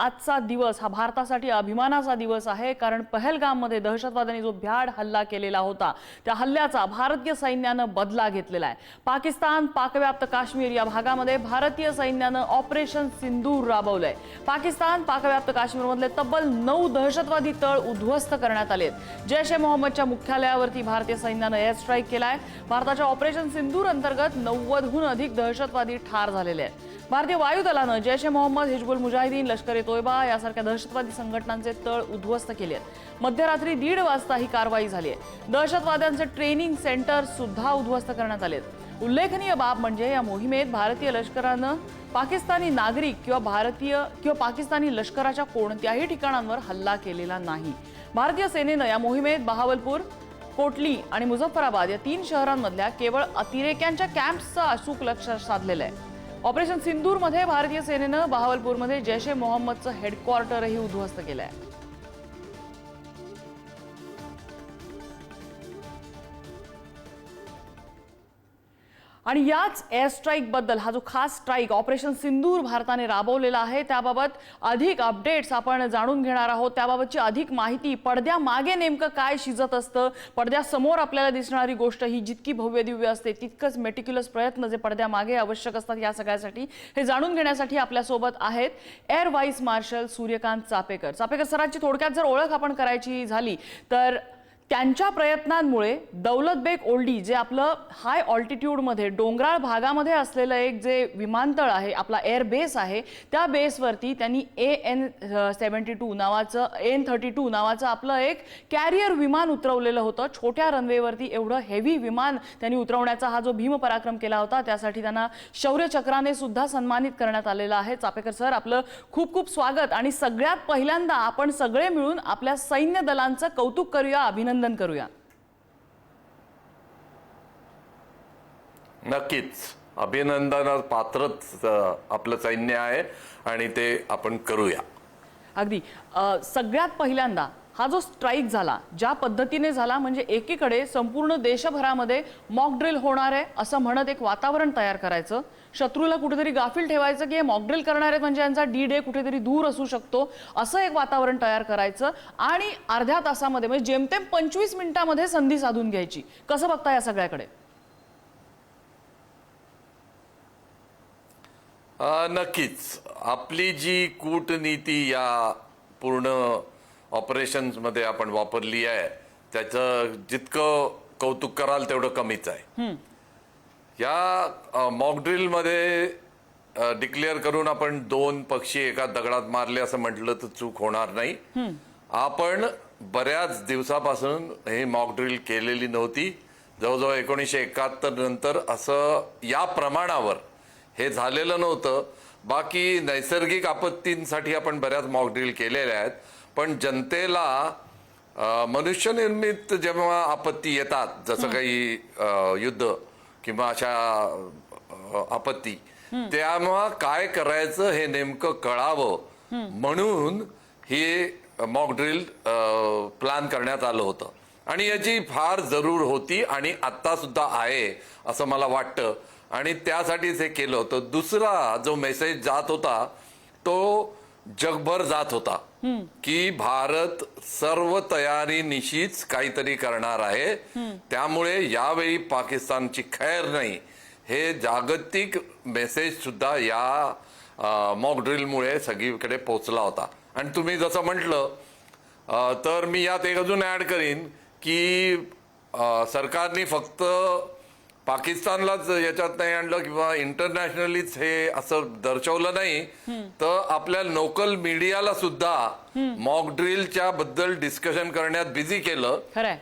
आजचा दिवस हा भारतासाठी अभिमानाचा दिवस आहे, कारण पहलगाममध्ये दहशतवाद्यांनी जो भ्याड हल्ला केलेला होता त्या हल्ल्याचा भारतीय सैन्यानं बदला घेतलेला आहे। पाकिस्तान पाकव्याप्त काश्मीर या भागामध्ये भारतीय सैन्यानं ऑपरेशन सिंदूर राबवलंय। पाकिस्तान पाकव्याप्त काश्मीरमधले तब्बल 9 दहशतवादी तळ उद्ध्वस्त करण्यात आलेत। जैश ए मोहम्मदच्या मुख्यालयावरती भारतीय सैन्यानं एअर स्ट्राईक केलाय। भारताच्या ऑपरेशन सिंदूर अंतर्गत 90हून अधिक दहशतवादी ठार झालेले आहेत। भारतीय वायुदलानं जैश ए मोहम्मद, हिजबुल मुजाहिदीन, लष्कर ए तोयबा यासारख्या दहशतवादी संघटनांचे तळ उद्ध्वस्त केले आहेत। मध्यरात्री 1:30 वाजता ही कारवाई झाली आहे। दहशतवाद्यांचे ट्रेनिंग सेंटर सुद्धा उद्ध्वस्त करण्यात आले आहेत। उल्लेखनीय बाब म्हणजे या मोहिमेत भारतीय लष्करानं पाकिस्तानी नागरिक किंवा पाकिस्तानी लष्कराच्या कोणत्याही ठिकाणांवर हल्ला केलेला नाही। भारतीय सेनेनं या मोहिमेत बहावलपूर, कोटली आणि मुझफ्फराबाद या 3 शहरांमधल्या केवळ अतिरेक्यांच्या कॅम्प्सचं अचूक लक्ष साधलेलं आहे। ऑपरेशन सिंदूरमध्ये भारतीय सेनेनं बहावलपूरमध्ये जैश ए मोहम्मदचं हेडक्वार्टरही उद्ध्वस्त केलं आहे। आणि याच एअर स्ट्राईक बद्दल हा जो खास स्ट्राईक ऑपरेशन सिंदूर भारताने राबवलेला आहे त्याबाबत अधिक अपडेट्स आपण जाणून घेणार आहोत। त्याबाबतची अधिक माहिती, पडद्यामागे नेमकं काय शिजत असतं, पडद्यासमोर आपल्याला दिसणारी गोष्ट ही जितकी भव्य दिव्य असते तितकंच मेटिक्युलस प्रयत्न जे पडद्यामागे आवश्यक असतात या सगळ्यासाठी हे जाणून घेण्यासाठी आपल्यासोबत आहेत air vice marshal Suryakant Chapekar. Chapekar सरांची थोडक्यात जर ओळख आपण करायची झाली तर त्यांच्या प्रयत्नांमुळे दौलत बेग ओल्डी जे आपलं हाय ऑल्टिट्यूडमध्ये डोंगराळ भागामध्ये असलेलं एक जे विमानतळ आहे, आपला एअर बेस आहे, त्या बेसवरती त्यांनी AN-72 नावाचं आपलं एक कॅरियर विमान उतरवलेलं होतं। छोट्या रनवेवरती एवढं हेवी विमान त्यांनी उतरवण्याचा हा जो भीमपराक्रम केला होता त्यासाठी त्यांना शौर्य चक्राने सुद्धा सन्मानित करण्यात आलेलं आहे। चापेकर सर, आपलं खूप खूप स्वागत। आणि सगळ्यात पहिल्यांदा आपण सगळे मिळून आपल्या सैन्य दलांचं कौतुक करूया, अभिनंदन करूया। नक्कीच अभिनंदनास पात्रच आपलं सैन्य आहे आणि ते आपण करूया। अगदी सगळ्यात पहिल्यांदा हा जो स्ट्राईक झाला ज्या पद्धतीने झाला, म्हणजे एकीकडे संपूर्ण देशभरामध्ये मॉक ड्रिल होणार आहे असं म्हणत एक वातावरण तयार करायचं, शत्रूला कुठेतरी गाफील ठेवायचं की हे मॉक ड्रिल करणार आहेत म्हणजे यांचा D-Day कुठेतरी दूर असू शकतो असं एक वातावरण तयार करायचं आणि अर्ध्या तासामध्ये म्हणजे जेमतेम 25 मिनिटांमध्ये संधी साधून घ्यायची। कसं बघता या सगळ्याकडे? नक्कीच आपली जी कूटनीती या पूर्ण ऑपरेशन्स मध्ये आपण वापरली आहे त्याचं जितकं कौतुक कराल तेवढं कमीच आहे। या मॉक ड्रिल मध्ये डिक्लेअर करून आपण 2 पक्षी एका दगडात मारले असं म्हटलं तर चूक होणार नाही। आपण बऱ्याच दिवसापासून हे मॉक ड्रिल केलेली नव्हती। जवळजवळ 1971 नंतर असं या प्रमाणावर हे झालेलं नव्हतं। बाकी नैसर्गिक आपत्तींसाठी आपण बऱ्याच मॉक ड्रिल केलेल्या आहेत, पण जनतेला मनुष्यनिर्मित जेव्हा आपत्ती येतात, जसं काही युद्ध किंवा अशा आपत्ती, तेव्हा काय करायचं हे नेमकं कळावं म्हणून हे मॉक ड्रिल प्लॅन करण्यात आलं होतं आणि याची फार जरूर होती आणि आता सुद्धा आहे असं मला वाटतं आणि त्यासाठीच हे केलं होतं। दुसरा जो मेसेज जात होता तो जगभर जात होता की भारत सर्व तयारीनिशीच काहीतरी करणार आहे, त्यामुळे यावेळी पाकिस्तानची खैर नाही हे जागतिक मेसेज सुद्धा या मॉक ड्रिलमुळे सगळीकडे पोहोचला होता। आणि तुम्ही जसं म्हटलं तर मी यात एक अजून ऍड करीन की सरकारने फक्त पाकिस्तानलाच याच्यात नाही आणलं किंवा इंटरनॅशनलीच हे असं दर्शवलं नाही, तर आपल्या लोकल मीडियाला सुद्धा मॉक ड्रिलच्या बद्दल डिस्कशन करण्यात बिझी केलं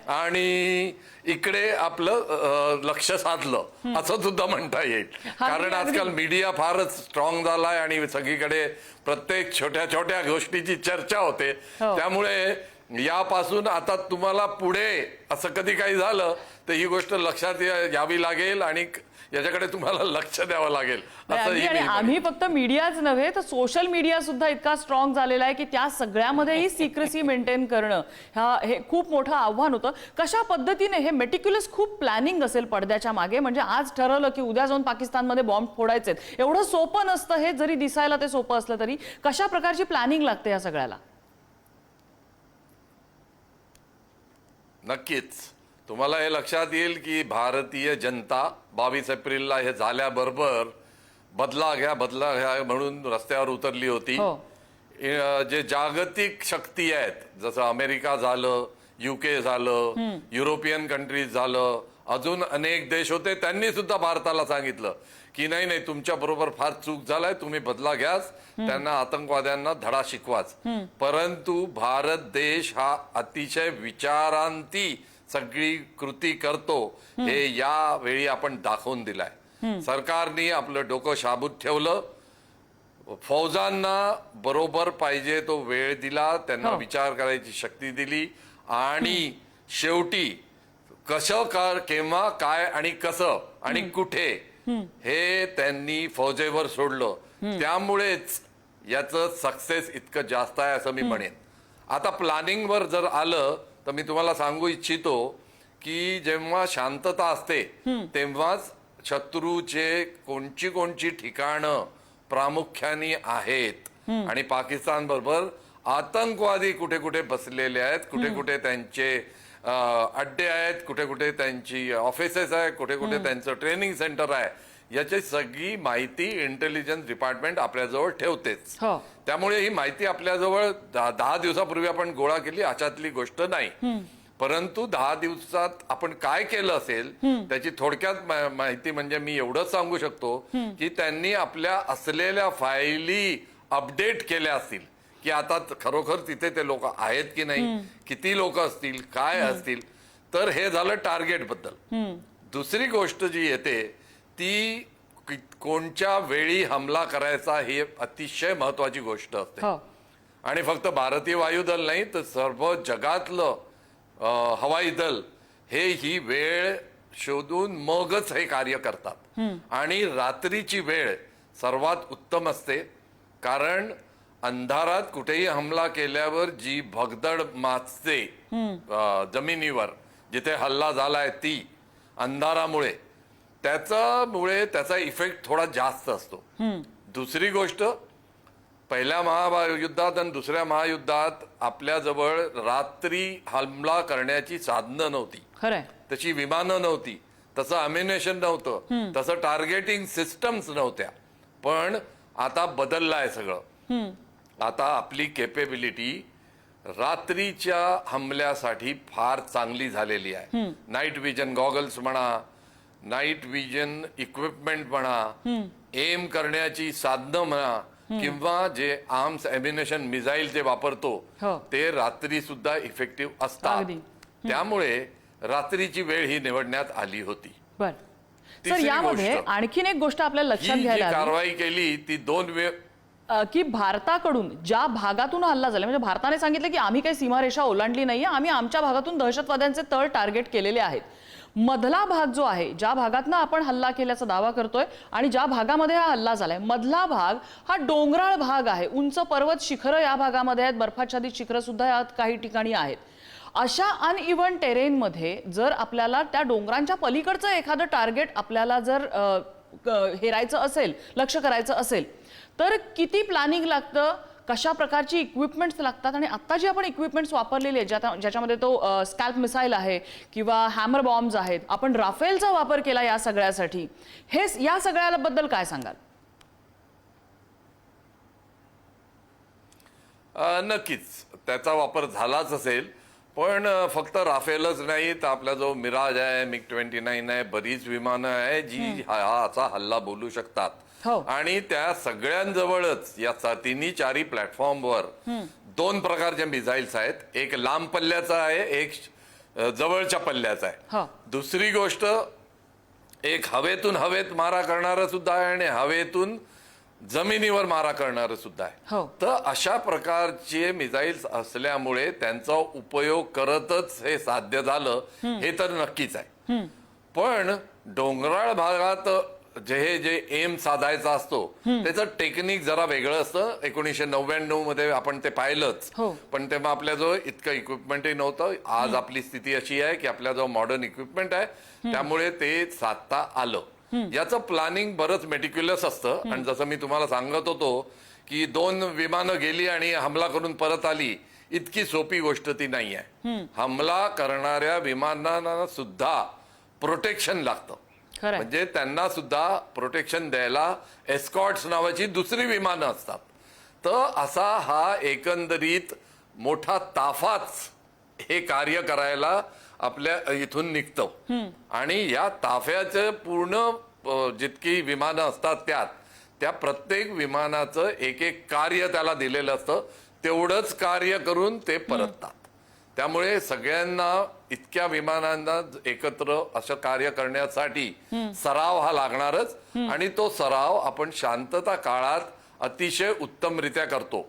आणि इकडे आपलं लक्ष साधलं असं सुद्धा म्हणता येईल। कारण आजकाल मीडिया फारच स्ट्रॉंग झालाय आणि सगळीकडे प्रत्येक छोट्या छोट्या गोष्टीची चर्चा होते, त्यामुळे यापासून आता तुम्हाला पुढे असं कधी काही झालं तर ही गोष्ट लक्षात यावी लागेल आणि याच्याकडे तुम्हाला लक्ष द्यावं लागेल असंही आणि मी आम्ही फक्त मीडियाच नव्हे तर सोशल मीडिया सुद्धा इतका स्ट्रॉंग झालेला आहे की त्या सगळ्यामध्येही सिक्रेसी मेंटेन करणं हे खूप मोठं आव्हान होतं. कशा पद्धतीने हे मेटिक्युलस खूप प्लॅनिंग असेल पडद्याच्या मागे, म्हणजे आज ठरवलं की उद्या जाऊन पाकिस्तानमध्ये बॉम्ब फोडायचे, एवढं सोपं नसतं हे, जरी दिसायला ते सोपं असलं तरी. कशा प्रकारची प्लॅनिंग लागते या सगळ्याला? नक्कीच तुम्हाला हे लक्षात येईल की भारतीय जनता 22 एप्रिलला हे झाल्याबरोबर बदला घ्या म्हणून रस्त्यावर उतरली होती. जे जागतिक शक्ती आहेत जसं अमेरिका झालं, UK झालं, युरोपियन कंट्रीज झालं, अजून अनेक देश होते, त्यांनी सुद्धा भारताला सांगितलं की नाही तुमच्या बरोबर फार चूक झालाय, तुम्ही बदला घ्याच, त्यांना आतंकवाद्यांना धडा शिकवाच. परंतु भारत देश हा अतिशय विचारांती सगळी कृती करतो हे यावेळी आपण दाखवून दिलाय. सरकारने आपलं डोकं शाबूत ठेवलं, फौजांना बरोबर पाहिजे तो वेळ दिला, त्यांना विचार करायची शक्ती दिली, आणि शेवटी कसं केव्हा काय आणि कसं आणि कुठे हे त्यांनी फौजेवर सोडलं. त्यामुळेच याचं सक्सेस इतकं जास्त आहे असं मी म्हणेन. आता प्लॅनिंगवर जर आलं तर मी तुम्हाला सांगू इच्छितो की जेव्हा शांतता असते तेव्हाच शत्रूचे कोणची ठिकाणं प्रामुख्याने आहेत आणि पाकिस्तान बरोबर आतंकवादी कुठे कुठे बसलेले आहेत, कुठे कुठे त्यांचे अड्डे आहेत, कुठे कुठे त्यांची ऑफिसेस आहेत, कुठे कुठे त्यांचं ट्रेनिंग सेंटर आहे, याची सगळी माहिती इंटेलिजन्स डिपार्टमेंट आपल्याजवळ ठेवतेच. त्यामुळे ही माहिती आपल्याजवळ 10 दिवसापूर्वी आपण गोळा केली अशातली गोष्ट नाही. परंतु 10 दिवसात आपण काय केलं असेल त्याची थोडक्यात माहिती म्हणजे मी एवढंच सांगू शकतो की त्यांनी आपल्या असलेल्या फायली अपडेट केल्या असतील की आता खरोखर तिथे ते लोक आहेत की नाही, किती लोक असतील, काय असतील. तर हे झालं टार्गेट बद्दल. दुसरी गोष्ट जी येते ती कोणत्या वेळी हमला करायचा ही अतिशय महत्वाची गोष्ट असते. आणि फक्त भारतीय वायुदल नाही तर सर्व जगातलं हवाई दल हे ही वेळ शोधून मगच हे कार्य करतात. आणि रात्रीची वेळ सर्वात उत्तम असते, कारण अंधारात कुठेही हमला केल्यावर जी भगदड माजते जमिनीवर जिथे हल्ला झालाय ती अंधारामुळे त्याचा इफेक्ट थोडा जास्त असतो. दुसरी गोष्ट, पहिल्या महायुद्धात आणि दुसऱ्या महायुद्धात आपल्याजवळ रात्री हमला करण्याची साधनं नव्हती, तशी विमानं नव्हती, तसं अम्युनेशन नव्हतं, तसं टार्गेटिंग सिस्टम्स नव्हत्या. पण आता बदललाय सगळं. आता आपली केपेबिलिटी रात्रीच्या हमल्यासाठी फार चांगली झालेली आहे. नाईट विजन गॉगल्स म्हणा, नाईट विजन इक्विपमेंट म्हणा, एम करण्याची साधनं म्हणा, किंवा जे आर्म्स एम्युनेशन मिसाईल जे वापरतो ते रात्री सुद्धा इफेक्टिव्ह असतात. त्यामुळे रात्रीची वेळ ही निवडण्यात आली होती. यामध्ये आणखीन एक गोष्ट आपल्याला लक्षात घ्यायला कारवाई केली ती 2 वेळ की भारताकडून ज्या भागातून हल्ला झाला, म्हणजे भारताने सांगितलं की आम्ही काही सीमारेषा ओलांडली नाहीये, आम्ही आमच्या भागातून दहशतवाद्यांचे तळ टार्गेट केलेले आहेत. मधला भाग जो आहे, ज्या भागातनं आपण हल्ला केल्याचा दावा करतोय आणि ज्या भागामध्ये हा हल्ला झालाय, मधला भाग हा डोंगराळ भाग आहे. उंच पर्वत शिखरं या भागामध्ये आहेत, बर्फाच्छादित शिखरं सुद्धा यात काही ठिकाणी आहेत. अशा अनइव्हन टेरेनमध्ये जर आपल्याला त्या डोंगरांच्या पलीकडचं एखादं टार्गेट आपल्याला जर हेरायचं असेल, लक्ष करायचं असेल, तर किती प्लॅनिंग लागतं, कशा प्रकारची इक्विपमेंट्स लागतात. आणि आता जी आपण इक्विपमेंट्स वापरलेली आहेत ज्याच्यामध्ये तो स्कॅल्प मिसाईल आहे किंवा हॅमर बॉम्ब्स आहेत, आपण राफेलचा वापर केला या सगळ्यासाठी, हे या सगळ्याबद्दल काय सांगाल? नक्कीच त्याचा वापर झालाच असेल, पण फक्त राफेलच नाही तर आपला जो मिराज आहे, MiG-29 आहे, बरीच विमानं आहे जी असा हल्ला बोलू शकतात. आणि त्या सगळ्यांजवळच या 3-4 प्लॅटफॉर्मवर 2 प्रकारचे मिसाईल्स आहेत. एक लांब पल्ल्याचा आहे, एक जवळच्या पल्ल्याचा आहे. दुसरी गोष्ट, एक हवेत मारा करणारं सुद्धा आहे आणि हवेतून जमिनीवर मारा करणारं सुद्धा आहे. तर अशा प्रकारचे मिसाईल्स असल्यामुळे त्यांचा उपयोग करतच हे साध्य झालं हे तर नक्कीच आहे. पण डोंगराळ भागात जे एम साधायचा असतो त्याचं टेक्निक जरा वेगळं असतं. 1999 मध्ये आपण ते पाहिलंच. हो. पण तेव्हा आपल्याजवळ इतकं इक्विपमेंटही नव्हतं. आज आपली स्थिती अशी आहे की आपल्याजवळ मॉडर्न इक्विपमेंट आहे, त्यामुळे ते साधता आलं. याचं प्लॅनिंग बरंच मेटिक्युलस असतं. आणि जसं मी तुम्हाला सांगत होतो की 2 विमानं गेली आणि हमला करून परत आली, इतकी सोपी गोष्ट ती नाही आहे. हमला करणाऱ्या विमानांना सुद्धा प्रोटेक्शन लागतं. खरंय. म्हणजे त्यांना सुद्धा प्रोटेक्शन द्यायला एस्कॉर्ट्स नावाची दुसरी विमानं असतात. तर असा हा एकंदरीत मोठा ताफाच हे कार्य करायला आपल्या इथून निघतो. आणि या ताफ्याचं पूर्ण जितकी विमानं असतात त्या प्रत्येक विमानाचं एक एक कार्य त्याला दिलेलं असतं. तेवढंच कार्य करून ते परततात. त्यामुळे सगळ्यांना इतक्या विमानांना एकत्र असं कार्य करण्यासाठी सराव हा लागणारच. आणि तो सराव आपण शांतता काळात अतिशय उत्तमरित्या करतो.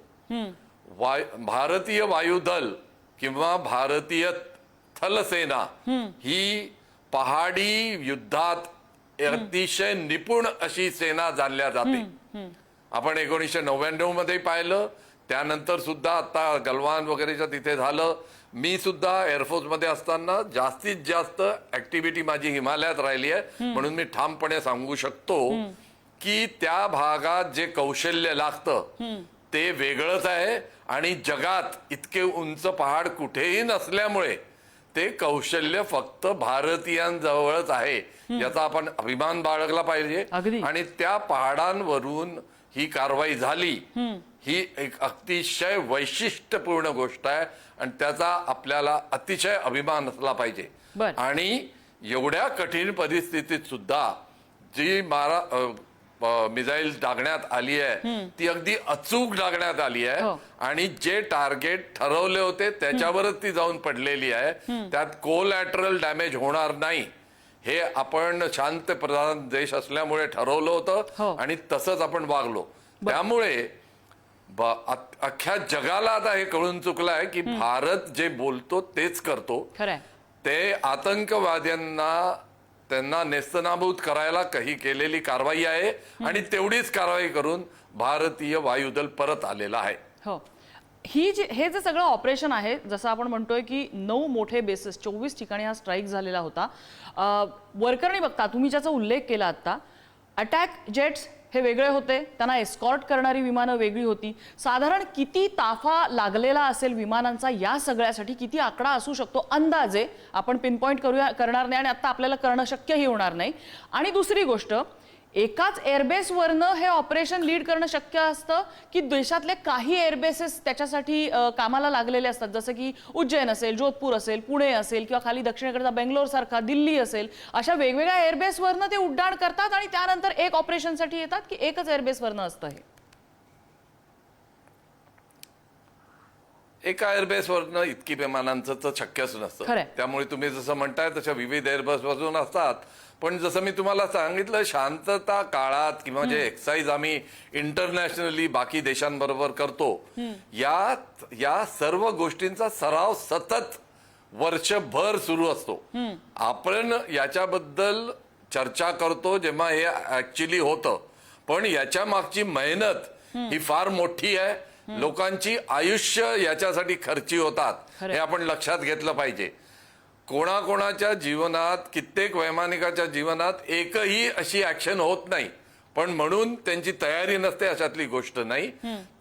भारतीय वायुदल किंवा भारतीय थलसेना ही पहाडी युद्धात अतिशय निपुण अशी सेना जाणल्या जाते. आपण 1999 मध्ये पाहिलं, त्यानंतर सुद्धा आता गलवान वगैरेच्या तिथे झालं. मी सुद्धा एअरफोर्स मध्ये असताना जास्तीत जास्त ऍक्टिव्हिटी माझी हिमालयात राहिली आहे. म्हणून मी ठामपणे सांगू शकतो की त्या भागात जे कौशल्य लागतं ते वेगळंच आहे. आणि जगात इतके उंच पहाड कुठेही नसल्यामुळे ते कौशल्य फक्त भारतीयांजवळच आहे, याचा आपण अभिमान बाळगला पाहिजे. अगदी. आणि त्या पहाडांवरून ही कारवाई झाली, ही एक अतिशय वैशिष्ट्यपूर्ण गोष्ट आहे. आणि त्याचा आपल्याला अतिशय अभिमान असला पाहिजे. बर. आणि एवढ्या कठीण परिस्थितीत सुद्धा जी मिसाईल डागण्यात आली आहे ती अगदी अचूक डागण्यात आली आहे. हो. आणि जे टार्गेट ठरवले होते त्याच्यावरच ती जाऊन पडलेली आहे. त्यात कोलॅटरल डॅमेज होणार नाही हे आपण शांत प्रधान देश असल्यामुळे ठरवलं हो. होतं. आणि तसंच आपण वागलो. त्यामुळे अख्ख्या जगाला आता हे कळून चुकलं आहे की भारत जे बोलतो तेच करतो. खरंय. ते आतंकवाद्यांना त्यांना नेस्तनाबूत करायला काही केलेली कारवाई आहे. आणि तेवढीच कारवाई करून भारतीय वायुदल परत आलेला आहे. हो. हे जे सगळं ऑपरेशन आहे, जसं आपण म्हणतोय की 9 मोठे बेसेस 24 ठिकाणी हा स्ट्राईक झालेला होता. वरकरणी बघता तुम्ही ज्याचा उल्लेख केला आता, अटॅक जेट्स हे वेगळे होते, त्यांना एस्कॉर्ट करणारी विमानं वेगळी होती. साधारण किती ताफा लागलेला असेल विमानांचा या सगळ्यासाठी, किती आकडा असू शकतो अंदाजे? आपण पिनपॉइंट करणार नाही आणि आता आपल्याला करणं शक्यही होणार नाही. आणि दुसरी गोष्ट, एकाच एअरबेसवरनं हे ऑपरेशन लीड करणं शक्य असतं की देशातले काही एअरबेसेस त्याच्यासाठी कामाला लागलेले असतात, जसं की उज्जैन असेल, जोधपूर असेल, पुणे असेल, किंवा खाली दक्षिणेकडचा बेंगलोर सारखा दिल्ली असेल, अशा वेगवेगळ्या एअरबेसवरनं ते उड्डाण करतात आणि त्यानंतर एक ऑपरेशनसाठी येतात, की एकच एअरबेसवरनं असतं हे? एका एअरबेसवरनं इतकी विमानांचं तर शक्यच नसतं. त्यामुळे तुम्ही जसं म्हणताय तशा विविध एअरबेस वरून असतात. पण जसं मी तुम्हाला सांगितलं, शांतता काळात किंवा जे एक्सरसाइज आम्ही इंटरनॅशनली बाकी देशांबरोबर करतो, या सर्व गोष्टींचा सराव सतत वर्षभर सुरू असतो. आपण याच्याबद्दल चर्चा करतो जेव्हा हे ऍक्च्युअली होतं, पण याच्या मागची मेहनत ही फार मोठी आहे. लोकांची आयुष्य याच्यासाठी खर्ची होतात, हे आपण लक्षात घेतलं पाहिजे. कोणाकोणाच्या जीवनात, कित्येक वैमानिकाच्या जीवनात एकही अशी ऍक्शन होत नाही, पण म्हणून त्यांची तयारी नसते अशातली गोष्ट नाही.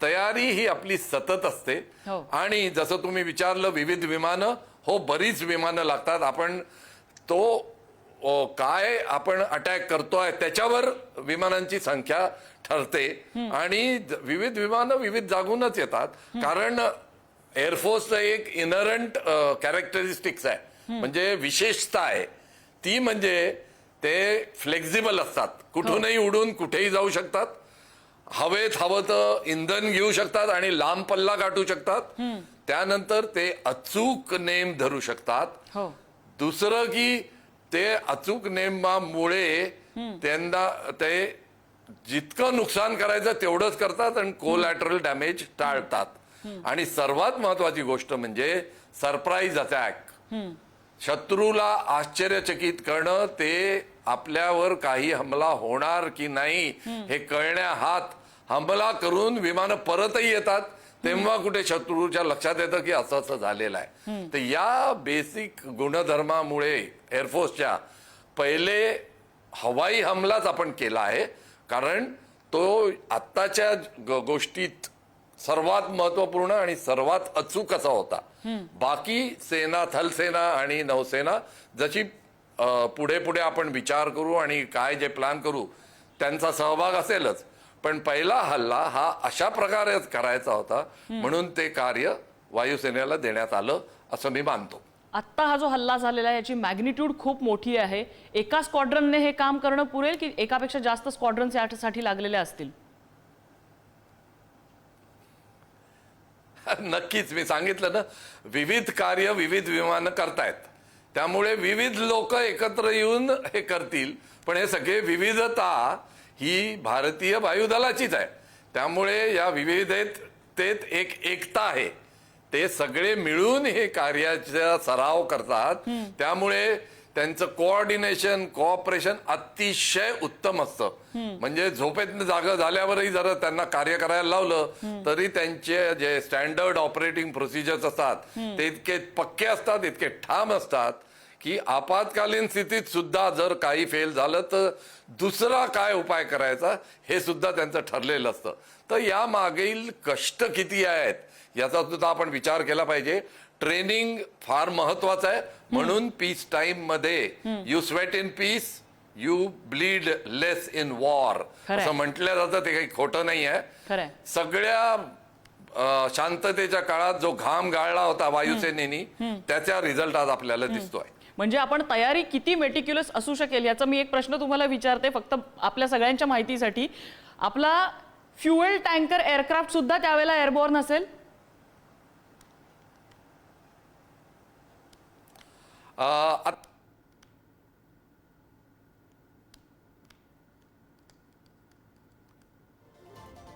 तयारी ही आपली सतत असते. आणि जसं तुम्ही विचारलं विविध विमानं, हो बरीच विमानं लागतात. आपण काय आपण अटॅक करतोय त्याच्यावर विमानांची संख्या ठरते. आणि विविध विमानं विविध जागूनच येतात, कारण एअरफोर्सचं एक इनरंट कॅरेक्टरिस्टिक्स आहे, म्हणजे विशेषता आहे ती, म्हणजे ते फ्लेक्झिबल असतात. कुठूनही उडून कुठेही जाऊ शकतात, हवेत हवं तर इंधन घेऊ शकतात आणि लांब पल्ला गाठू शकतात. त्यानंतर ते अचूक नेम धरू शकतात. दुसरं की ते अचूक नेमामुळे त्यांना ते जितकं नुकसान करायचं तेवढंच करतात आणि कोलॅटरल डॅमेज टाळतात. आणि सर्वात महत्वाची गोष्ट म्हणजे सरप्राईज अटॅक. शत्रूला आश्चर्यचकित करणं, ते आपल्यावर काही हमला होणार की नाही हे कळण्याहात हमला करून विमानं परतही येतात, तेव्हा कुठे शत्रूच्या लक्षात येतं की असं असं झालेलं आहे. तर या बेसिक गुणधर्मामुळे एअरफोर्सच्या पहिले हवाई हमलाच आपण केला आहे, कारण तो आत्ताच्या गोष्टीत सर्वात महत्वपूर्ण आणि सर्वात अचूक असा होता. बाकी सेना, थलसेना आणि नौसेना जशी पुढे पुढे आपण विचार करू आणि काय जे प्लॅन करू त्यांचा सहभाग असेलच, पण पहिला हल्ला हा अशा प्रकारे करायचा होता, म्हणून ते कार्य वायुसेनेला देण्यात आलं असं मी मानतो. आत्ता हा जो हल्ला झालेला आहे याची मॅग्निट्यूड खूप मोठी आहे. एका स्क्वॉड्रनने हे काम करणं पुरेल की एकापेक्षा जास्त स्क्वॉड्रन्स यासाठी लागलेले असतील? नक्कीच, मी सांगितलं ना, विविध कार्य विविध विमानं करतायत, त्यामुळे विविध लोक एकत्र येऊन हे करतील, पण हे सगळे विविधता ही भारतीय वायुदलाचीच आहे. त्यामुळे या विविधतेत एक एकता आहे. ते सगळे मिळून हे कार्याचा सराव करतात, त्यामुळे त्यांचं कोऑर्डिनेशन, कोऑपरेशन अतिशय उत्तम असतं. म्हणजे झोपेत जागा झाल्यावरही जर त्यांना कार्य करायला लावलं तरी त्यांचे जे स्टँडर्ड ऑपरेटिंग प्रोसिजर्स असतात ते इतके पक्के असतात, इतके ठाम असतात की आपत्कालीन स्थितीत सुद्धा जर काही फेल झालं तर दुसरा काय उपाय करायचा हे सुद्धा त्यांचं ठरलेलं असतं. तर या मागील कष्ट किती आहेत याचा सुद्धा आपण विचार केला पाहिजे. ट्रेनिंग फार महत्वाचं आहे, म्हणून पीस टाइम मध्ये you sweat in peace, you bleed less in war असं म्हटलं जातं. ते काही खोटं नाही आहे. सगळ्या शांततेच्या काळात जो घाम गाळला होता वायुसेनेनी, त्याचा रिझल्ट आज आपल्याला दिसतोय. म्हणजे आपण तयारी किती मेटिक्युलस असू शकेल याचा मी एक प्रश्न तुम्हाला विचारते, फक्त आपल्या सगळ्यांच्या माहितीसाठी. आपला फ्युएल टँकर एअरक्राफ्ट सुद्धा त्यावेळेला एअरबॉर्न असेल?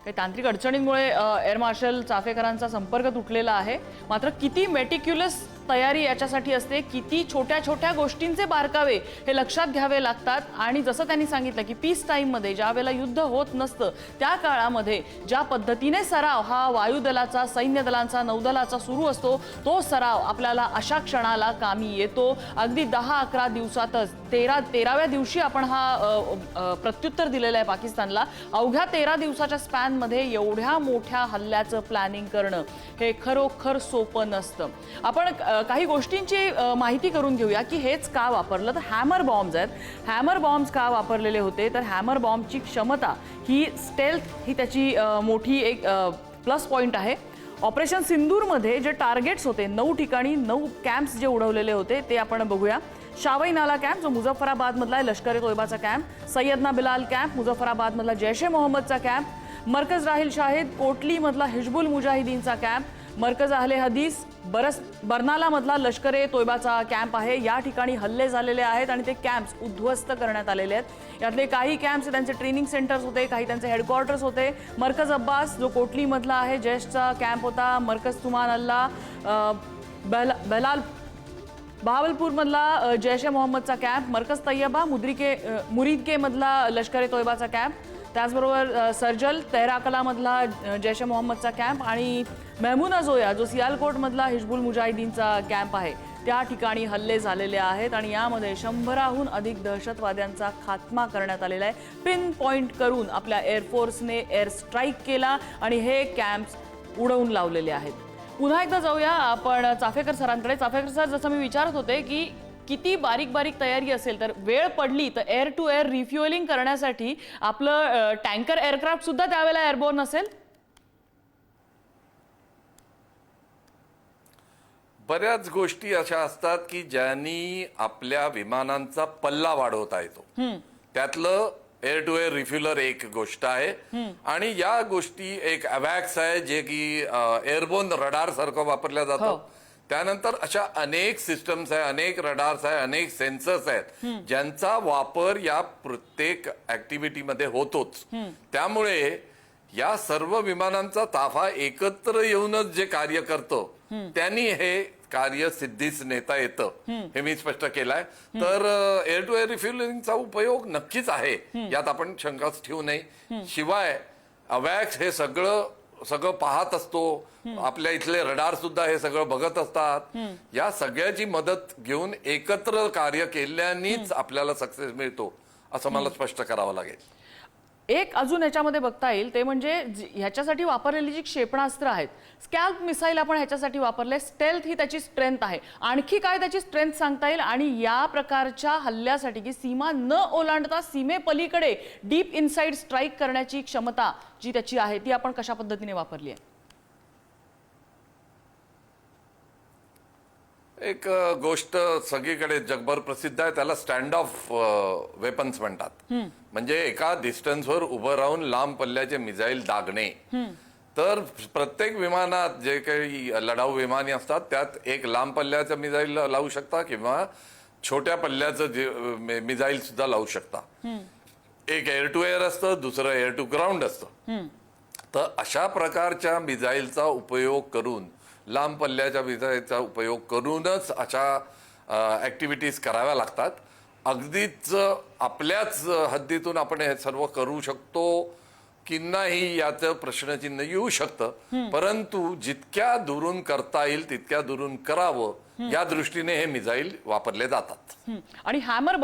काही तांत्रिक अडचणींमुळे एअर मार्शल चाफेकरांचा संपर्क तुटलेला आहे. मात्र किती मेटिक्युलस तयारी याच्यासाठी असते, किती छोट्या छोट्या गोष्टींचे बारकावे हे लक्षात घ्यावे लागतात. आणि जसं त्यांनी सांगितलं की पीस टाईममध्ये ज्या वेळेला युद्ध होत नसतं त्या काळामध्ये ज्या पद्धतीने सराव हा वायुदलाचा, सैन्य दलांचा, नौदलाचा सुरू असतो, तो सराव आपल्याला अशा क्षणाला कामी येतो. अगदी 10-11 दिवसातच 13व्या दिवशी आपण हा प्रत्युत्तर दिलेलं आहे पाकिस्तानला. अवघ्या 13 दिवसाच्या स्पॅनमध्ये एवढ्या मोठ्या हल्ल्याचं प्लॅनिंग करणं हे खरोखर सोपं नसतं. आपण काही गोष्टींची माहिती करून घेऊया की हेच का वापरलं. तर हॅमर बॉम्ब्स आहेत. हॅमर बॉम्ब्स का वापरलेले होते, तर हॅमर बॉम्बची क्षमता ही स्टेल्थ ही त्याची मोठी एक प्लस पॉइंट आहे. ऑपरेशन सिंदूरमध्ये जे टार्गेट्स होते 9 ठिकाणी 9 कॅम्प्स जे उडवलेले होते ते आपण बघूया. शावई नाला कॅम्प जो मुझफ्फराबादमधला आहे लष्कर ए तोयबाचा कॅम्प, सय्यदना बिलाल कॅम्प मुझफ्फराबादमधला जैश ए मोहम्मदचा कॅम्प, मरकज राहिल शाहिद कोटलीमधला हिजबुल मुजाहिदीनचा कॅम्प, मरकज अहले हदीस बर्नालामधला लष्कर ए तोयबाचा कॅम्प आहे. या ठिकाणी हल्ले झालेले आहेत आणि ते कॅम्प्स उद्ध्वस्त करण्यात आलेले आहेत. यातले काही कॅम्प्स त्यांचे ट्रेनिंग सेंटर्स होते, काही त्यांचे हेडक्वार्टर्स होते. मरकज अब्बास जो कोटलीमधला आहे जैशचा कॅम्प होता, मरकज तुमान अल्लाह बेलाल बहावलपूरमधला जैश ए मोहम्मदचा कॅम्प, मरकज तय्यबा मुरीदकेमधला लष्कर ए तोयबाचा कॅम्प, त्याचबरोबर सर्जल तेहराकलामधला जैश ए मोहम्मदचा कॅम्प आणि मेहमुना जोया जो सियालकोटमधला हिजबुल मुजाहिदीनचा कॅम्प आहे. त्या ठिकाणी हल्ले झालेले आहेत आणि यामध्ये 100हून अधिक दहशतवाद्यांचा खात्मा करण्यात आलेला आहे. पिन पॉइंट करून आपल्या एअरफोर्सने एअर स्ट्राईक केला आणि हे कॅम्प्स उडवून लावलेले आहेत. पुन्हा एकदा जाऊया आपण चाफेकर सरांकडे. चाफेकर सर, जसं मी विचारत होते की किती बारीक बारीक तयारी असेल, तर वेळ पडली तर एअर टू एअर रिफ्युएलिंग करण्यासाठी आपलं टँकर एअरक्राफ्ट सुद्धा त्यावेळेला एअरबोर्न असेल? बऱ्याच गोष्टी अशा असतात की ज्यांनी आपल्या विमानांचा पल्ला वाढवता येतो. त्यातलं एअर टू एअर रिफ्युलर एक गोष्ट आहे. आणि या गोष्टी एक अवॅक्स आहे जे की एअरबोर्न रडार सारखं वापरलं जातं. त्यानंतर अशा अनेक सिस्टम्स आहे, अनेक रडार्स आहे, अनेक सेन्सर्स आहेत ज्यांचा वापर या प्रत्येक ऍक्टिव्हिटीमध्ये होतोच. त्यामुळे या सर्व विमानांचा ताफा एकत्र येऊनच जे कार्य करतो त्यांनी हे कार्य सिद्धीस नेता येतं हे मी स्पष्ट केलंय. तर एअर टू एअर रिफ्युलिंगचा उपयोग नक्कीच आहे, यात आपण शंकाच ठेवू नये. शिवाय अवॅक्स हे सगळं पाहत असतो, आपल्या इथले रडार सुद्धा हे सगळं बघत असतात. या सगळ्याची मदत घेऊन एकत्र कार्य केल्यानेच आपल्याला सक्सेस मिळतो असं मला स्पष्ट करावं लागेल. एक अजून याच्यामध्ये बघता येईल ते म्हणजे ह्याच्यासाठी वापरलेली जी क्षेपणास्त्र आहेत, स्कॅल्प मिसाईल आपण ह्याच्यासाठी वापरले, स्टेल्थ ही त्याची स्ट्रेंथ आहे. आणखी काय त्याची स्ट्रेंथ सांगता येईल? आणि या प्रकारच्या हल्ल्यासाठी की सीमा न ओलांडता सीमेपलीकडे डीप इनसाइड स्ट्राईक करण्याची क्षमता जी त्याची आहे ती आपण कशा पद्धतीने वापरली आहे? एक गोष्ट सगळीकडे जगभर प्रसिद्ध आहे, त्याला स्टँड ऑफ वेपन्स म्हणतात. म्हणजे एका डिस्टन्सवर उभं राहून लांब पल्ल्याचे मिसाईल दागणे. तर प्रत्येक विमानात जे काही लढाऊ विमाने असतात त्यात एक लांब पल्ल्याचं मिसाईल लावू शकता किंवा छोट्या पल्ल्याचं मिसाईल सुद्धा लावू शकता. एक एअर टू एअर असतं, दुसरं एअर टू ग्राउंड असतं. तर अशा प्रकारच्या मिसाईलचा उपयोग करून, लांब पल्ल्याच्या मिसाईलचा उपयोग करूनच अशा ऍक्टिव्हिटीज कराव्या लागतात. अगदीच आपल्याच हद्दीतून आपण हे सर्व करू शकतो की नाही याचं प्रश्नचिन्ह येऊ शकतं. परंतु जितक्या दुरून करता येईल तितक्या दुरून करावं या दृष्टीने हे मिसाईल वापरले जातात. आणि हॅमर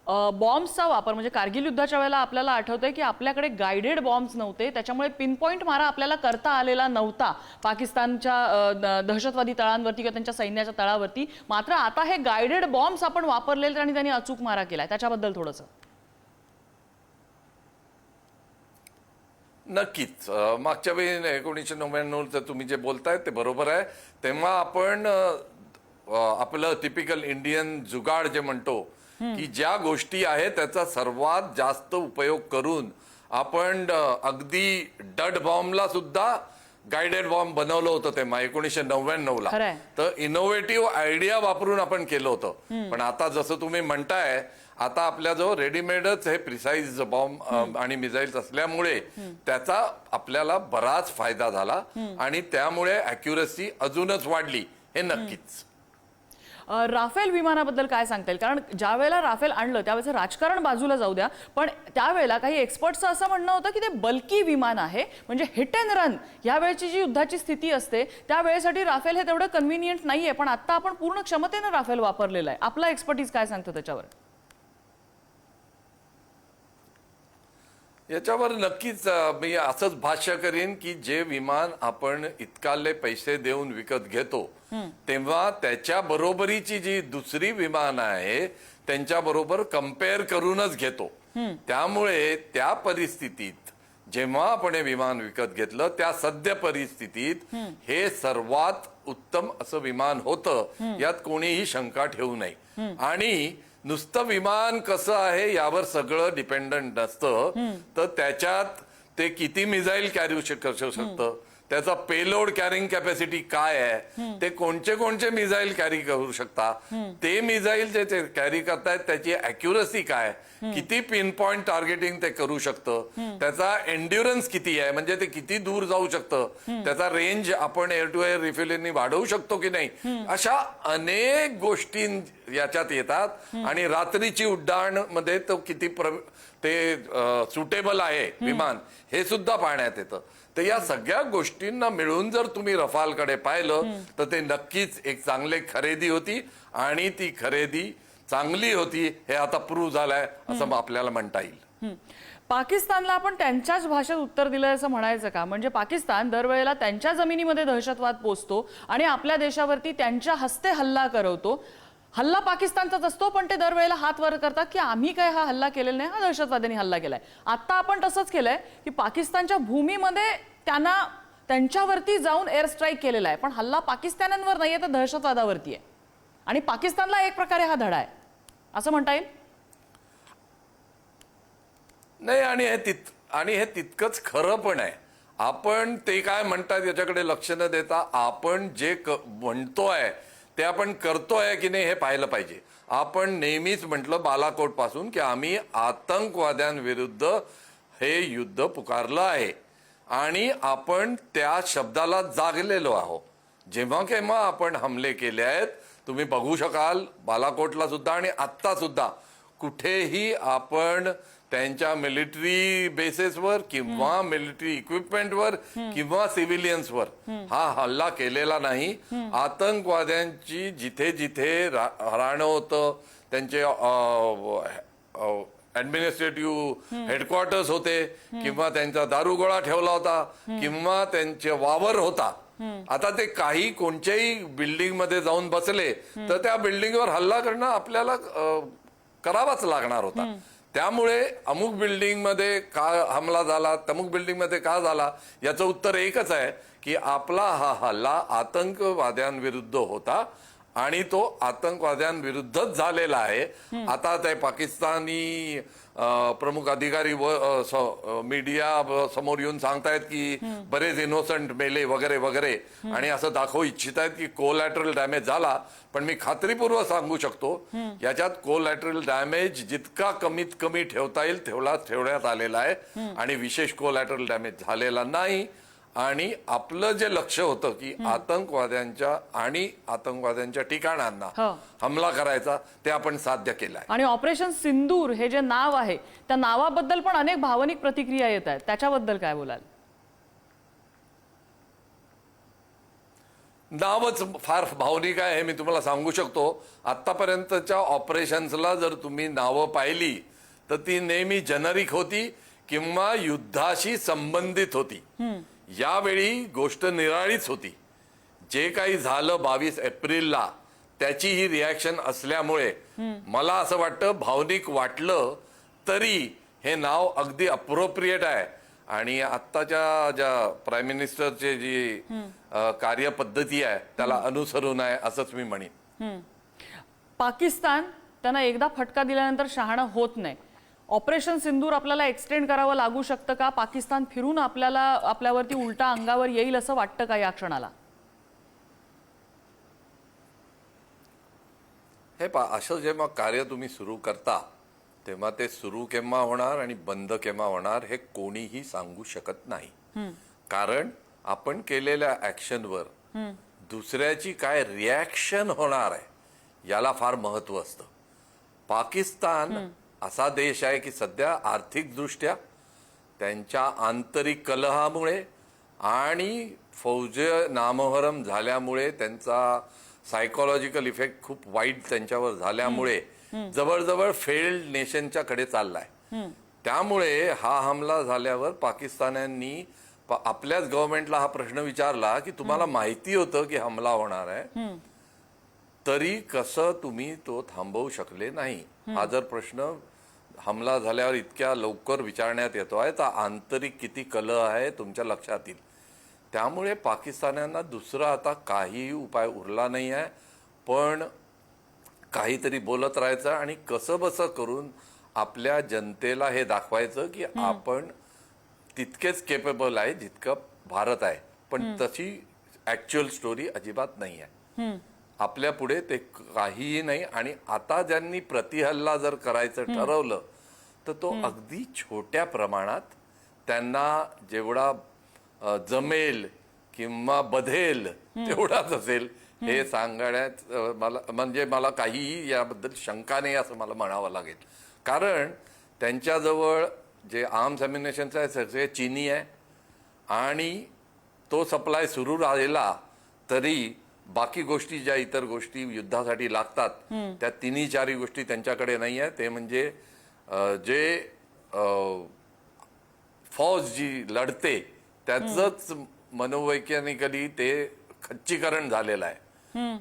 बॉम्ब्सचा वापर म्हणजे कारगिल युद्धाच्या वेळेला आपल्याला आठवतंय की आपल्याकडे गायडेड बॉम्ब्स नव्हते, त्याच्यामुळे पिनपॉइंट मारा आपल्याला करता आलेला नव्हता पाकिस्तानच्या दहशतवादी तळांवरती किंवा त्यांच्या सैन्याच्या तळावरती. मात्र आता हे गायडेड बॉम्ब्स आपण वापरलेले आणि त्यांनी अचूक मारा केलाय, त्याच्याबद्दल थोडंसं. नक्कीच. मागच्या वेळी 1999 तुम्ही जे बोलताय ते बरोबर आहे. तेव्हा आपण आपलं टिपिकल इंडियन जुगाड जे म्हणतो की ज्या गोष्टी आहेत त्याचा सर्वात जास्त उपयोग करून आपण अगदी डड बॉम्बला सुद्धा गायडेड बॉम्ब बनवलं होतं तेव्हा 1999 ला. तर इनोव्हेटिव्ह आयडिया वापरून आपण केलं होतं. पण आता जसं तुम्ही म्हणताय, आता आपल्याजवळ रेडीमेडच हे प्रिसाइज बॉम्ब आणि मिसाईल्स असल्यामुळे त्याचा आपल्याला बराच फायदा झाला आणि त्यामुळे अॅक्युरसी अजूनच वाढली, हे नक्कीच. राफेल विमानाबद्दल काय सांगता येईल? कारण ज्या वेळेला राफेल आणलं त्यावेळेचं राजकारण बाजूला जाऊ द्या, पण त्यावेळेला काही एक्सपर्ट्सचं असं म्हणणं होतं की ते बल्की विमान आहे, म्हणजे हिट अँड रन यावेळेची जी युद्धाची स्थिती असते त्यावेळेसाठी राफेल हे तेवढं कन्व्हिनियंट नाहीये. पण आता आपण पूर्ण क्षमतेनं राफेल वापरलेला आहे. आपला एक्सपर्टीज काय सांगतो त्याच्यावर? याच्यावर नक्कीच मी असंच भाष्य करीन की जे विमान आपण इतकाले पैसे देऊन विकत घेतो तेव्हा त्याच्या बरोबरीची जी दुसरी विमान आहे त्यांच्या बरोबर कंपेअर करूनच घेतो. त्यामुळे त्या परिस्थितीत जेव्हा आपण हे विमान विकत घेतलं त्या सद्य परिस्थितीत हे सर्वात उत्तम असं विमान होतं, यात कोणीही शंका ठेवू नये. आणि नुसतं विमान कसं आहे यावर सगळं डिपेंडंट नसतं, तर त्याच्यात ते किती मिसाईल कॅरी करू शकतं, त्याचा पेलोड कॅरिंग कॅपॅसिटी काय आहे, ते कोणते मिसाईल कॅरी करू शकता, ते मिसाईल जे कॅरी करतायत त्याची अॅक्युरसी काय, किती पिन पॉइंट टार्गेटिंग ते करू शकतं, त्याचा एन्ड्युरन्स किती आहे, म्हणजे ते किती दूर जाऊ शकतं, त्याचा रेंज आपण एअर टू एअर रिफ्युलिंगनी वाढवू शकतो की नाही, अशा अनेक गोष्टी याच्यात येतात. आणि रात्रीची उड्डाण मध्ये तो किती ते सुटेबल आहे विमान हे सुद्धा पाहण्यात येतं. तर या सगळ्या गोष्टींना मिळून जर तुम्ही रफालकडे पाहिलं तर ते नक्कीच एक चांगली खरेदी होती आणि ती खरेदी चांगली होती हे आता प्रूव्ह झालंय असं आपल्याला म्हणता येईल. पाकिस्तानला आपण त्यांच्याच भाषेत उत्तर दिलंय असं म्हणायचं का? म्हणजे पाकिस्तान दरवेळेला त्यांच्या जमिनीमध्ये दहशतवाद पोचतो आणि आपल्या देशावरती त्यांच्या हस्ते हल्ला करवतो. हल्ला पाकिस्तानचाच असतो, पण ते दरवेळेला हात वर करतात की आम्ही काय हा हल्ला केलेला नाही, हा दहशतवाद्यांनी हल्ला केलाय. आता आपण तसंच केलंय की पाकिस्तानच्या भूमीमध्ये त्यांच्यावरती जाऊन एअर स्ट्राईक केलेला आहे, पण हल्ला पाकिस्तान्यांवर नाहीये तर दहशतवादावरती आहे. आणि पाकिस्तानला एक प्रकारे हा धडा आहे असं म्हणता येईल. नाही, आणि हे तितकंच खरं पण आहे. आपण ते काय म्हणतात याच्याकडे लक्ष न देता आपण जे म्हणतोय ते आपण करतोय की नाही हे पाहिलं पाहिजे. आपण नेहमीच म्हटलं बालाकोट पासून की आम्ही आतंकवाद्यांविरुद्ध हे युद्ध पुकारलं आहे आणि आपण त्या शब्दाला जागलेलो आहोत. जेव्हा केव्हा आपण हमले केले आहेत तुम्ही बघू शकाल, बालाकोटला सुद्धा आणि आत्ता सुद्धा कुठेही आपण त्यांच्या मिलिटरी बेसेसवर किंवा मिलिटरी इक्विपमेंटवर किंवा सिव्हिलियन्सवर हा हल्ला केलेला नाही. आतंकवाद्यांची जिथे जिथे राहणं होतं, त्यांचे ऍडमिनिस्ट्रेटिव्ह हेडक्वार्टर्स होते किंवा त्यांचा दारुगोळा ठेवला होता किंवा त्यांचे वावर होता, आता ते काही कोणत्याही बिल्डिंग मध्ये जाऊन बसले तर त्या बिल्डिंगवर हल्ला करणं आपल्याला करावाच लागणार होता. त्यामुळे अमुक बिल्डिंग मध्ये का हमला झाला, तमुक बिल्डिंग मध्ये का झाला, याचं उत्तर एकच आहे की आपला हा हल्ला आतंकवाद्यांविरुद्ध होता आणि तो आतंकवाद्यांविरुद्धच झालेला आहे. आता ते पाकिस्तानी प्रमुख अधिकारी व मीडिया समोर येऊन सांगतायत की बरेच इनोसंट मेले वगैरे वगैरे आणि असं दाखवू इच्छित आहेत की कोलॅटरल डॅमेज झाला. पण मी खात्रीपूर्वक सांगू शकतो याच्यात कोलॅटरल डॅमेज जितका कमीत कमी ठेवता येईल ठेवण्यात आलेला आहे आणि विशेष कोलॅटरल डॅमेज झालेला नाही. आणि आपलं जे लक्ष होतं की आतंकवाद्यांच्या ठिकाणांना हमला करायचा ते आपण साध्य केलं आहे. आणि ऑपरेशन सिंदूर हे जे नाव आहे त्या नावाबद्दल पण अनेक भावनिक प्रतिक्रिया येत आहेत, त्याच्याबद्दल काय बोलाल? नावच फार भावनिक आहे हे मी तुम्हाला सांगू शकतो. आतापर्यंतच्या ऑपरेशन्सला जर तुम्ही नावं पाहिली तर ती नेहमी जेनरिक होती किंवा युद्धाशी संबंधित होती. यावेळी गोष्ट निराळीच होती. जे काही झालं 22 एप्रिलला त्याची ही रिॲक्शन असल्यामुळे मला असं वाटतं, भावनिक वाटलं तरी हे नाव अगदी अप्रोप्रिएट आहे. आणि आत्ताच्या ज्या प्राईम मिनिस्टरचे जी कार्यपद्धती आहे त्याला अनुसरून आहे असंच मी म्हणेन. पाकिस्तान त्यांना एकदा फटका दिल्यानंतर शहाणं होत नाही. ऑपरेशन सिंदूर आपल्याला एक्सटेंड करावं लागू शकतं का? पाकिस्तान फिरून आपल्यावरती उलटा अंगावर येईल असं वाटतं का या क्षणाला? हे असं जेव्हा कार्य तुम्ही सुरू करता तेव्हा ते सुरू केव्हा होणार आणि बंद केव्हा होणार हे कोणीही सांगू शकत नाही. कारण आपण केलेल्या ऍक्शनवर दुसऱ्याची काय रिॲक्शन होणार आहे याला फार महत्व असतं. पाकिस्तान असा देश आहे की सध्या आर्थिकदृष्ट्या त्यांच्या आंतरिक कलहामुळे आणि फौज नामोहरम झाल्यामुळे त्यांचा सायकोलॉजिकल इफेक्ट खूप वाईट त्यांच्यावर झाल्यामुळे जवळजवळ फेल्ड नेशनच्या कडे चाललाय. त्यामुळे हा हमला झाल्यावर पाकिस्तान्यांनी आपल्याच गव्हर्नमेंटला हा प्रश्न विचारला की तुम्हाला माहिती होतं की हमला होणार आहे, तरी कसं तुम्ही तो थांबवू शकले नाही. हा जर प्रश्न हमला झाल्यावर इतक्या लवकर विचारण्यात येतो आहे तर आंतरिक किती कलह आहे तुमच्या लक्षात येईल. त्यामुळे पाकिस्तान्यांना दुसरा आता काही उपाय उरला नाही आहे, पण काहीतरी बोलत राहायचं आणि कसं बसं करून आपल्या जनतेला हे दाखवायचं की आपण तितकेच केपेबल आहे जितकं भारत आहे. पण तशी ऍक्च्युअल स्टोरी अजिबात नाही आहे. आपल्या पुढे ते काहीही नाही. आणि आता ज्यांनी प्रतिहल्ला जर करायचं ठरवलं तर तो अगदी छोट्या प्रमाणात त्यांना जेवढा जमेल किंवा बधेल तेवढाच असेल हे सांगण्यात मला काहीही याबद्दल शंका नाही असं मला म्हणावं लागेल. कारण त्यांच्याजवळ जे आर्म्स अम्युनिशन्स आहे सगळे चीनी आहे आणि तो सप्लाय सुरू राहिला तरी बाकी गोष्टी ज्या इतर गोष्टी युद्धासाठी लागतात त्या तिन्ही चारही गोष्टी त्यांच्याकडे नाही आहे. ते म्हणजे जे फौज जी लढते त्याचंच मनोवैज्ञानिकली ते खच्चीकरण झालेलं आहे.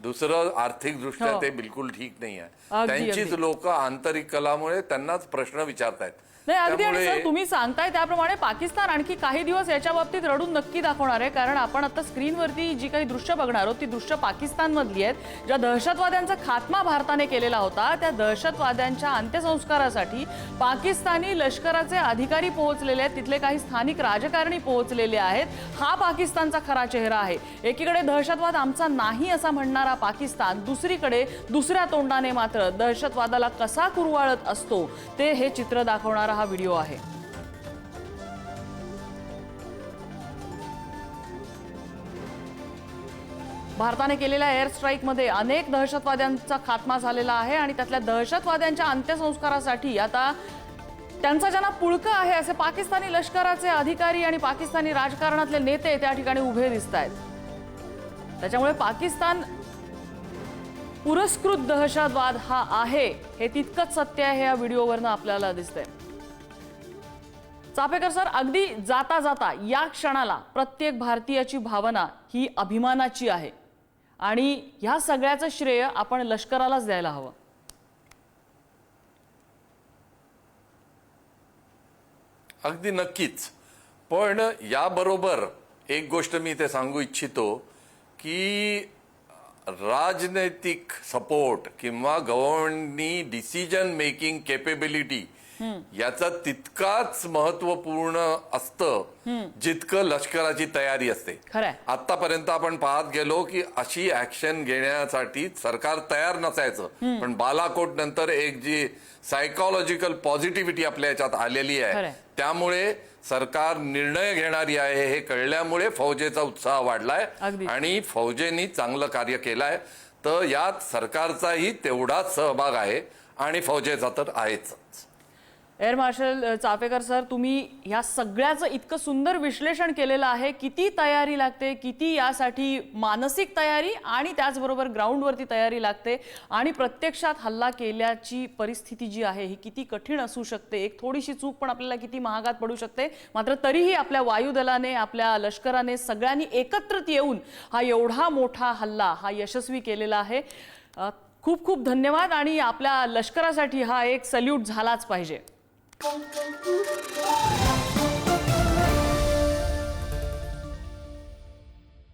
दुसरं आर्थिकदृष्ट्या ते बिलकुल ठीक नाही आहे. त्यांचीच लोक आंतरिक कलामुळे त्यांनाच प्रश्न विचारतायत. नाही, अगदी. आणि सर तुम्ही सांगताय त्याप्रमाणे पाकिस्तान आणखी काही दिवस याच्या बाबतीत रडून नक्की दाखवणार आहे. कारण आपण आता स्क्रीनवरती जी काही दृश्य बघणार आहोत ती दृश्य पाकिस्तानमधली आहेत. ज्या दहशतवाद्यांचा खात्मा भारताने केलेला होता त्या दहशतवाद्यांच्या अंत्यसंस्कारासाठी पाकिस्तानी लष्कराचे अधिकारी पोहोचलेले आहेत, तिथले काही स्थानिक राजकारणी पोहोचलेले आहेत. हा पाकिस्तानचा खरा चेहरा आहे. एकीकडे दहशतवाद आमचा नाही असा म्हणणारा पाकिस्तान, दुसरीकडे दुसऱ्या तोंडाने मात्र दहशतवादाला कसा कुरवाळत असतो ते हे चित्र दाखवणारा हा व्हिडिओ आहे. भारताने केलेल्या एअर स्ट्राईकमध्ये अनेक दहशतवाद्यांचा खात्मा झालेला आहे आणि त्यातल्या दहशतवाद्यांच्या अंत्यसंस्कारासाठी आता त्यांचा ज्यांना पुळका आहे असे पाकिस्तानी लष्कराचे अधिकारी आणि पाकिस्तानी राजकारणातले नेते त्या ठिकाणी उभे दिसत आहेत. त्याच्यामुळे पाकिस्तान पुरस्कृत दहशतवाद हा आहे हे तितकंच सत्य आहे हे या व्हिडिओवरनं आपल्याला दिसतंय. चापेकर सर, अगदी जाता जाता या क्षणाला प्रत्येक भारतीयाची भावना ही अभिमानाची आहे आणि ह्या सगळ्याचं श्रेय आपण लष्करालाच द्यायला हवं. अगदी नक्कीच. पण याबरोबर एक गोष्ट मी इथे सांगू इच्छितो की राजनैतिक सपोर्ट किंवा गव्हर्नमेंटनी डिसिजन मेकिंग केपेबिलिटी याचं तितकाच महत्वपूर्ण असतं जितकं लष्कराची तयारी असते. खरंय. आतापर्यंत आपण पाहत गेलो की अशी ऍक्शन घेण्यासाठी सरकार तयार नसायचं, पण बालाकोट नंतर एक जी सायकोलॉजिकल पॉझिटिव्हिटी आपल्या याच्यात आलेली आहे, त्यामुळे सरकार निर्णय घेणारी आहे हे कळल्यामुळे फौजेचा उत्साह वाढलाय आणि फौजेनी चांगलं कार्य केलंय. तर यात सरकारचाही तेवढाच सहभाग आहे आणि फौजेचा तर आहेच. एअर मार्शल चापेकर सर, तुम्ही ह्या सगळ्याचं इतकं सुंदर विश्लेषण केलेलं आहे. किती तयारी लागते, किती यासाठी मानसिक तयारी आणि त्याचबरोबर ग्राउंडवरती तयारी लागते आणि प्रत्यक्षात हल्ला केल्याची परिस्थिती जी आहे ही किती कठीण असू शकते. एक थोडीशी चूक पण आपल्याला किती महागात पडू शकते. मात्र तरीही आपल्या वायुदलाने, आपल्या लष्कराने सगळ्यांनी एकत्रित येऊन हा एवढा मोठा हल्ला हा यशस्वी केलेला आहे. खूप खूप धन्यवाद आणि आपल्या लष्करासाठी हा एक सल्यूट झालाच पाहिजे.